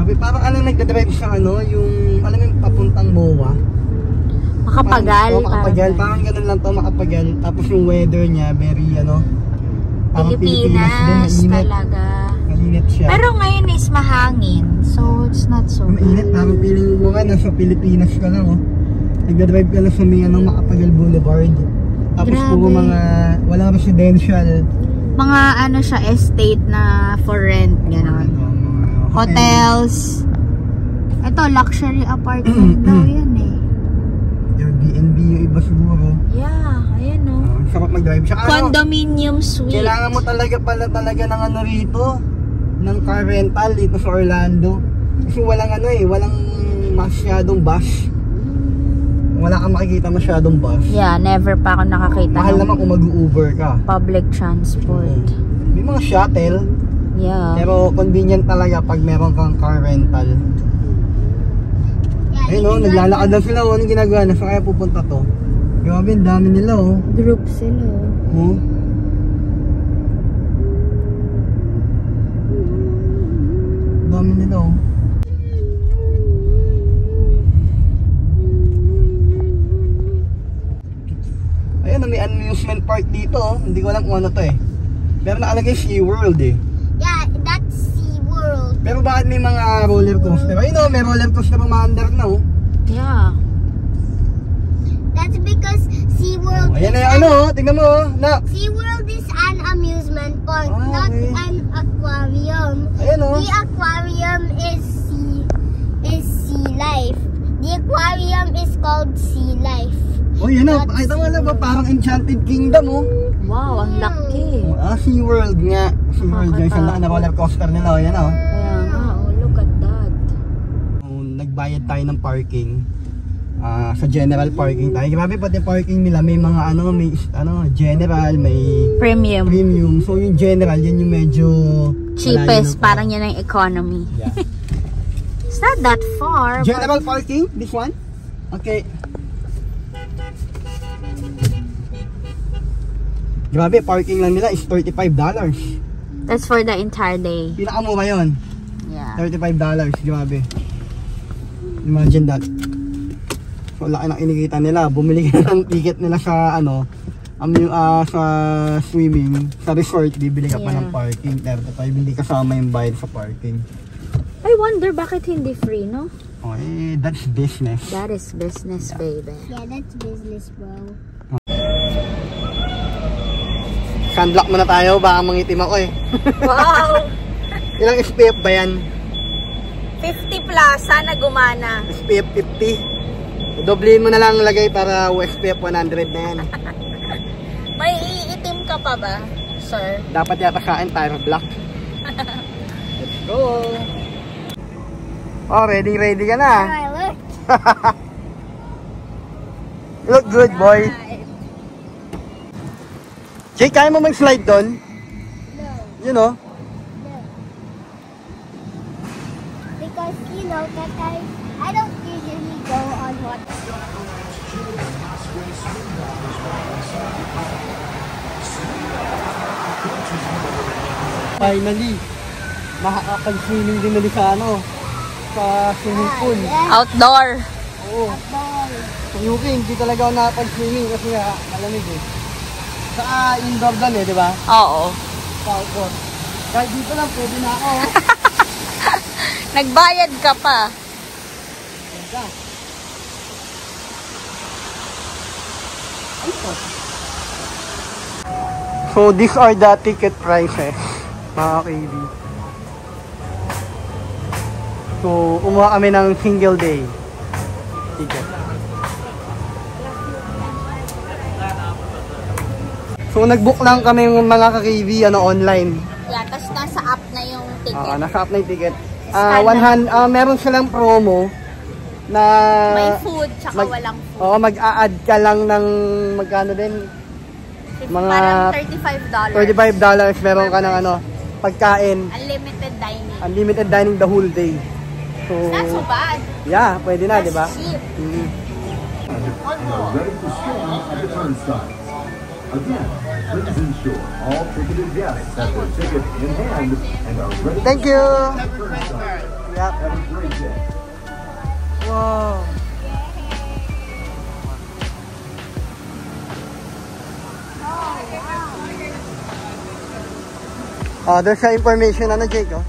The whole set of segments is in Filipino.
Grabe, parang ano nagdadrive sa ano, yung, alam mo yung papuntang MOA. Makapagal. Makapagal, parang ganun lang to, makapagal. Tapos yung weather niya, very ano, parang Pilipinas din, mainit. talaga. Mainit siya. Pero ngayon is mahangin, so it's not so mainit, parang feeling mo nga, nasa Pilipinas ka lang, oh. Nagdadrive ka lang sa may, ano, Makapagal Boulevard. Tapos puro mga, walang residential. Mga ano siya, estate na for rent, gano'n. Hotels. Ito, luxury apartment daw yan eh. Airbnb yung iba siguro. Yeah, ayan o. Sarap mag-drive. Condominium suite. Kailangan mo talaga ng ano rito, ng car rental dito sa Orlando. Kasi walang ano eh, walang masyadong bus. Wala kang makikita masyadong bus. Yeah, never pa ako nakakita. Mahal naman kung mag-Uber ka. Public transport. May mga shuttle. Yeah. Pero convenient talaga pag meron kang car rental. Ayun o, naglalakad lang sila o. Anong ginagawa? Nasa kaya pupunta to? Grabe, ang dami nila o. Group sila o. Dami nila o. Ayun, may amusement park dito oh. Hindi ko alam kung ano to eh. Pero nakalagay SeaWorld eh. Yeah, that's SeaWorld. Pero bakit may mga roller coaster? Ayun oh, may roller coaster umaandar na oh. Yeah. That's because SeaWorld Ayan na yung ano oh, tingnan mo oh. SeaWorld is an amusement park, not an aquarium. Ayan oh. The aquarium is sea life. The aquarium is called Sea Life. Oh, yan o. Pakita mo na ba? Parang Enchanted Kingdom, oh. Wow, ang laki. SeaWorld nga. SeaWorld yung isang laki na roller coaster nila, oh. Yan, oh. Kaya nga, oh, look at that. Nagbayad tayo ng parking. Sa general parking tayo. Grabe pati parking nila. May mga ano, may general, may premium. So yung general, yan yung medyo cheapest. Parang yan ang economy. Yeah. It's not that far. General parking? This one? Okay. Grabe, parking lang nila is $35. That's for the entire day. Pinakamura yun. Yeah. $35. Grabe. Imagine that. So, laki ng inikita nila. Bumili ka ng ticket nila sa ano, sa swimming, sa resort, bibili ka pa ng parking. $35. Hindi kasama yung bayad sa parking. I wonder bakit hindi free, no? Oh, that's business. That is business, baby. Yeah, that's business, bro. Sunblock muna tayo, baka mangitim ako eh. Wow! Ilang SPF ba yan? 50 plus, sana gumana. SPF 50. Doblehin mo na lang lagay para SPF 100 na yan. May iitim ka pa ba, sir? Dapat yata sa akin, tire black. Let's go! Oh, ready ka na. Look. Look good, boy. Jake, kaya mo mag-slide doon? No. You know? No. Because, you know, that I don't usually go on water. Finally, makakapag-swimming din ulit sa ano, sa swimming pool. Outdoor. Oo. Sa UK, hindi talaga ako nakapag-swimming kasi malamig eh. Sa indoor doon eh, di ba? Oo. Sa outdoor. Kahit dito lang, pwede na ako. Nagbayad ka pa. Ganda. Ano to? So, these are the ticket prices, mga KB. So, umuha kami ng single day ticket. So, nag-book lang kami yung mga ka-KB, online. Yeah, tapos nasa app na yung ticket. Nasa app na yung ticket. Meron silang promo na may food, tsaka walang food. Oo, mag-a-add ka lang ng magkano din? Mga parang $35. $35 meron ka ng ano, pagkain. Unlimited dining. Unlimited dining the whole day. So, it's not so bad. Yeah, pwede na, di ba? Cheap. Again, please ensure all ticketed guests have their tickets in hand and are ready. Thank you. Yep. Have a great day. Wow. Oh, there's sa information ano, Jake, oh.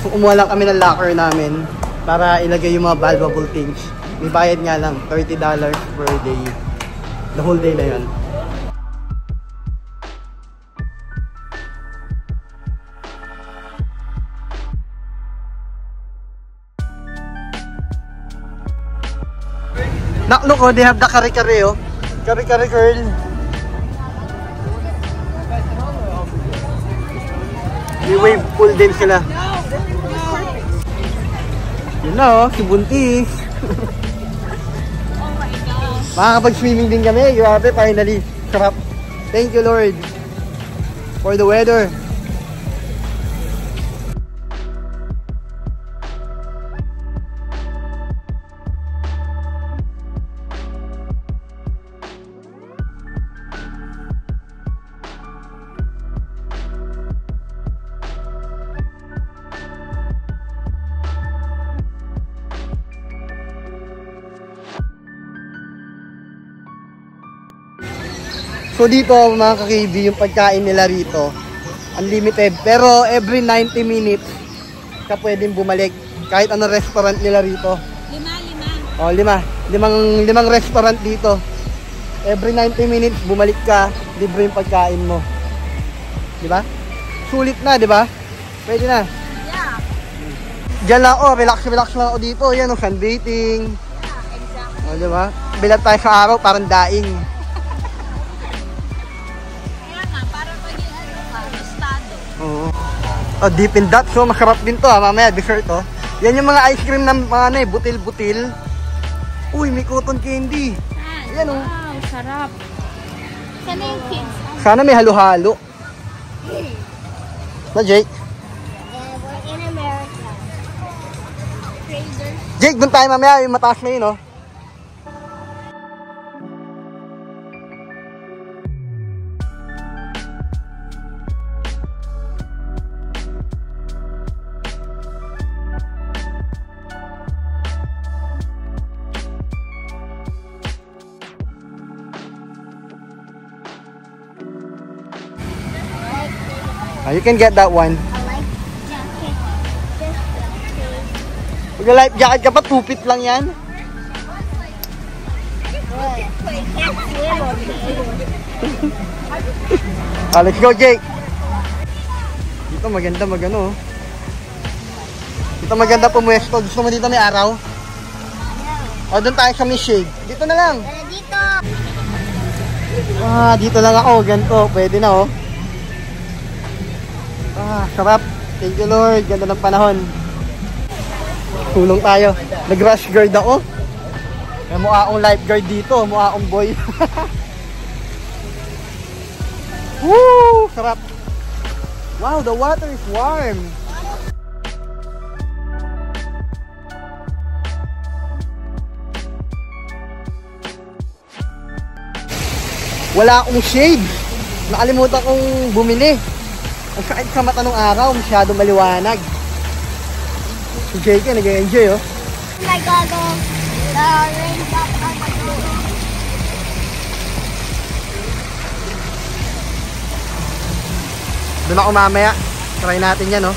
So, kumuha lang kami ng locker namin para ilagay yung mga valuable things. May bayad nga lang, $30 per day. The whole day na yun. Look, oh, they have the kare-kare, oh. Kare-kare girl. May wave pool din sila. Yun na, oh, si Buntis. Makakapag-swimming din kami. Grabe, finally. Sarap. Thank you, Lord, for the weather. So dito mga ka-KB, yung pagkain nila rito unlimited, pero every 90 minutes ka pwedeng bumalik kahit anong restaurant nila rito. Limang restaurant dito. Every 90 minutes bumalik ka, libre yung pagkain mo. Di ba? Sulit na, di ba? Pwede na. Yeah. Diyan lang ako, relax lang ako dito. Yan, sunbathing. Yeah, exactly. O, di ba? Bilat tayo sa araw, parang daing. Oh, deep in that. So, masarap din to, ha. Mamaya, dessert, oh. Yan yung mga ice cream ng mga ano, butil-butil. Uy, may cotton candy. Yan, oh. Wow, sarap. Sana yung kids. Sana may halo-halo. Na, Jake? We're in America. Fraser. Jake, dun tayo mamaya. Yung mataas na yun, oh. You can get that one. I like jacket. Just Pag life jacket ka pa, 2 feet lang yan. Let's go, Jake. Dito maganda magano. Dito maganda pumuesto. Gusto mo dito may araw? O, doon tayo sa may shade. Dito na lang. dito. Dito lang ako. Ganito. Pwede na, oh. Sarap. Thank you, Lord. Ganda ng panahon. Tulong tayo. Nag-rush guard ako. May mukha akong lifeguard dito. Mukha akong boy. Woo! Sarap. Wow, the water is warm. Wala akong shade. Nakalimutan kong bumili. Ang sakit sa mata nung araw, masyado maliwanag. Si JK nag-enjoy, oh. My goggles. The raindrop on my goggles. Doon ako mamaya. Try natin yan, oh.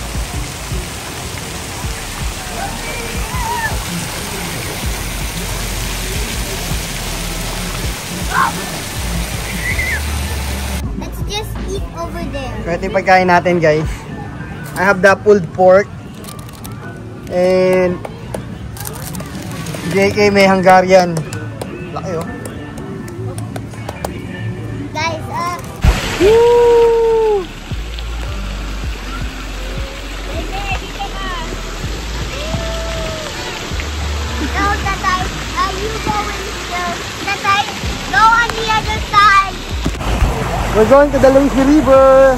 Let's just eat over there. Ito yung pagkain natin, guys. I have the pulled pork. And JK may Hungarian. Laki, oh. Guys, Woo! no, Tatay, you go in here. Tatay, go on the other side. We're going to the lazy river.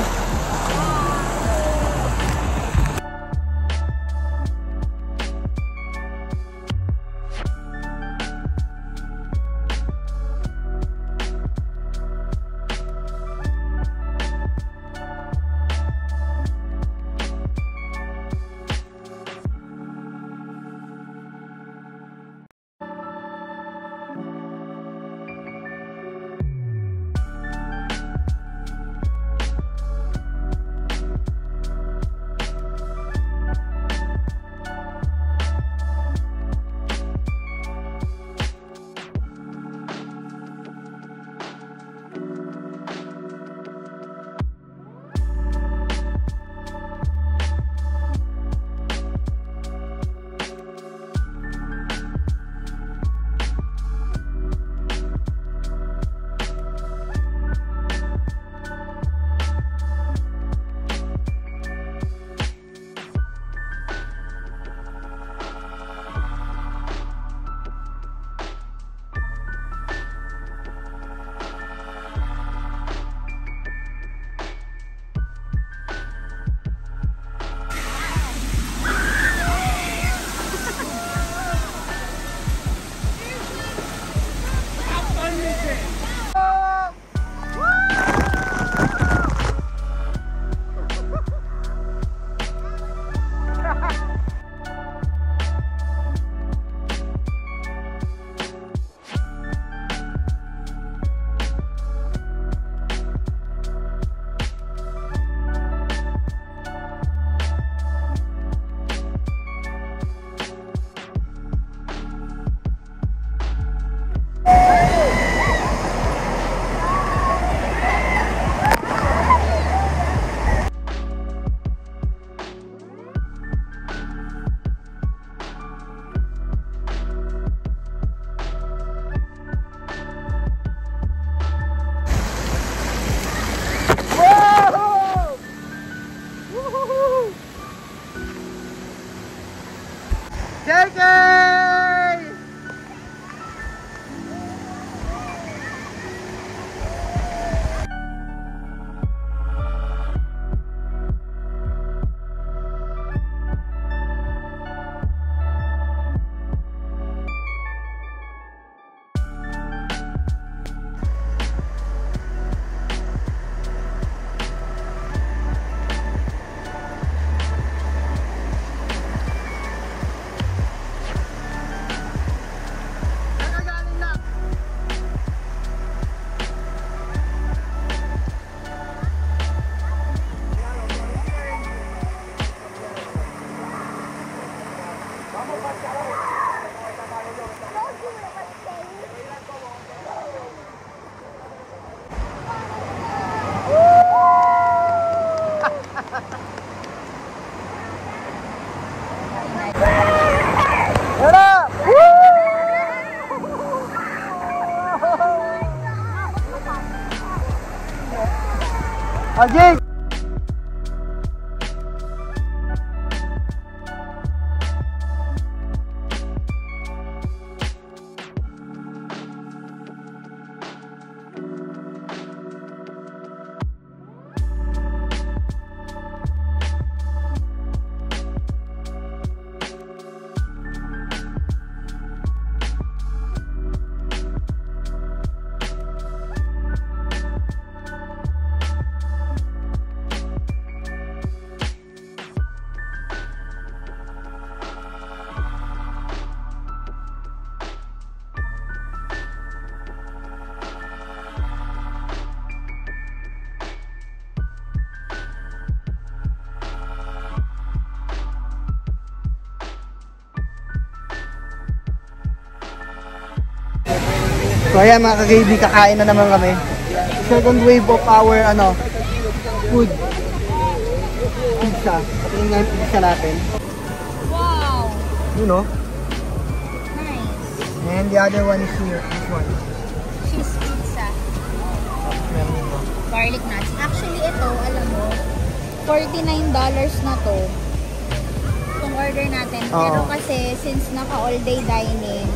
Ajay! So ayan mga ka-KB, kakain na naman kami. Second wave of our food. Pizza. Patingin nga yung pizza natin. Wow! You know? Nice. And the other one is here. This one. Cheese pizza. Meron mo. Garlic nuts. Actually, ito, alam mo, $49 na to. Itong order natin. Pero kasi, since naka all day dining,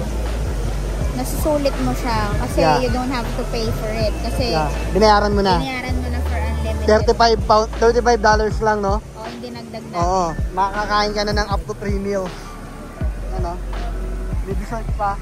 nasusulit mo siya. Kasi Yeah. you don't have to pay for it. Kasi Yeah. Binayaran mo na. binayaran mo na for unlimited. $35 lang, no? O, hindi nagdagdag. Oo. Makakain ka na ng up to 3 meals. Ano? May dessert pa.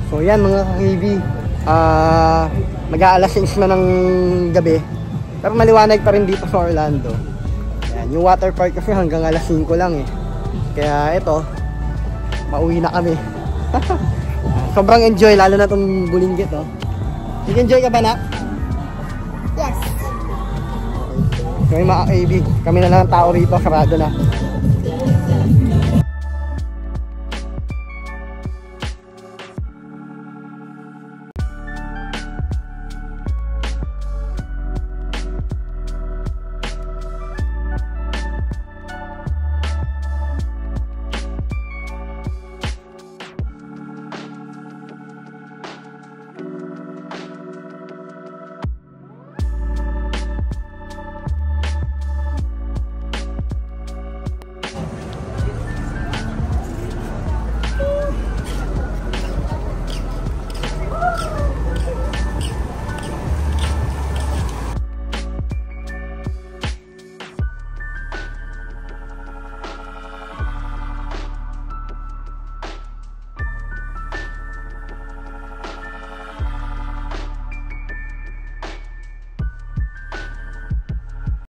So yan mga ka-KB, mag-aalas 6 na ng gabi, pero maliwanag pa rin dito sa Orlando. Yan, yung water park kasi hanggang alas 5 lang eh. Kaya ito, pauwi na kami. Sobrang enjoy, lalo na itong Bulinggit, oh. Nag-enjoy ka ba, Nak? Yes. So yung mga ka-KB, kami na lang ang tao rito, sarado na.